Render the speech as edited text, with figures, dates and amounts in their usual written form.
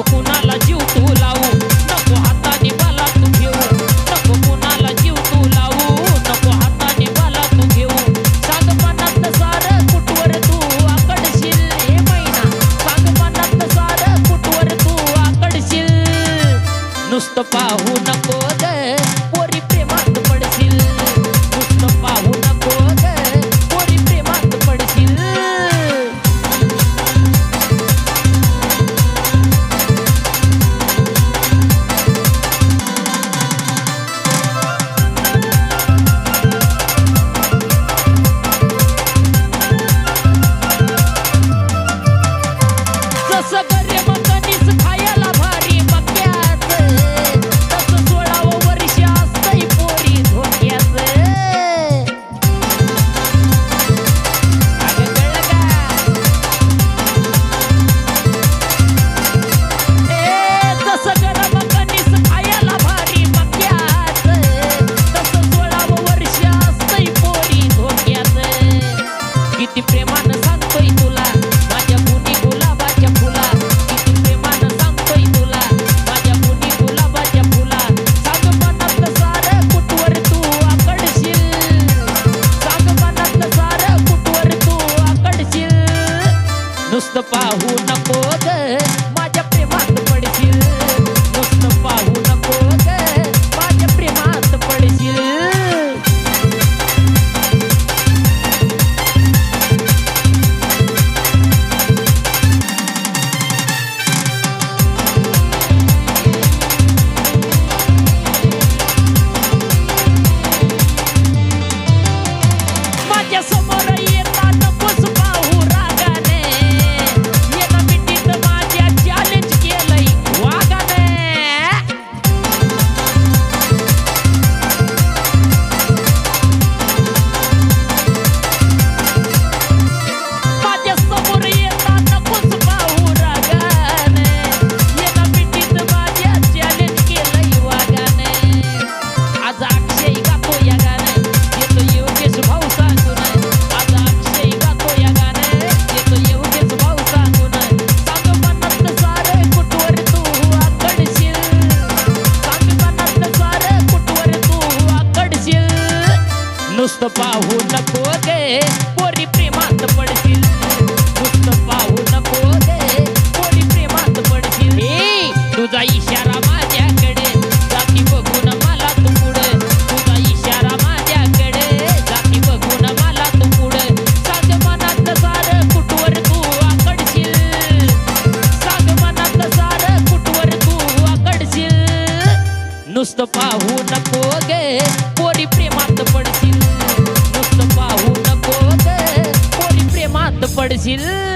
नको कुणाला जीव तू लावू, नको हाताने बाला तू घेऊ, नको कुणाला जीव तू लावू, नको हाताने बाला तू घेऊ. सांगपणात सारं कुठवर तू आकडशील हे मैना, सांगपणात सारं कुठवर तू आकडशील. नुसतं पाहू नको ग पोरी प्रेमात पडशील, नुसतं पाहू नको ग पोरी प्रेमात पडशील. जसं गरे मकनीस खायला भारी मक्याचं, तसं 16वं वर्ष असतंय पोरी धोक्याचं. अगं कळलं का? जसं गरे मकनीस खायला भारी मक्याचं, तसं 16वं वर्ष असतंय पोरी धोक्याचं. किती प्रेमानं सांगतोय तुला माझ्या गुणी गुलाबाच्या फुला, किती प्रेमानं सांगतोय तुला माझ्या गुणी गुलाबाच्या फुला. सांगपणातलं सारं कुठवर तू आकडशील, सांगपणातलं सारं कुठवर तू आकडशील. नुसतं पाहू नको ग माझ्या प्रेमात पडशील, नुसतं पाहू नको ग माझ्या प्रेमात पडशील. माझ्या समोर येता नकोस पाहू रागाने, येणं मिठीत माझ्या चॅलेंज केलंय वागाने. माझ्या समोर येता नकोस पाहू रागाने, येणं मिठीत माझ्या चॅलेंज केलंय वागाने. आज अक्षय गातो या गाणं, येतो योगेश भाऊ सांगून, आज अक्षय गातो या गाणं, येतो योगेश भाऊ सांगून. सांगपणातलं सारं कुठवर तू आकडशील, सांगपणातलं सारं कुठवर तू आकडशील. नुसतं पाहू नको गे पोरी प्रेमात पडशील, नुसतं पाहू नको गे पोरी प्रेमात पडशील. तुझा इशारा माझ्याकडे जाती बघून मला तू पुढं, तुझा इशारा माझ्याकडे जाती बघून मला तू पुढं. सांगपणातलं सारं कुठवर तू आकडशील, सांगपणातलं सारं कुठवर तू आकडशील. नुसतं पाहू नको गे पोरी प्रेमात पडशील, नुसतं पाहू नको गे पोरी प्रेमात पडशील.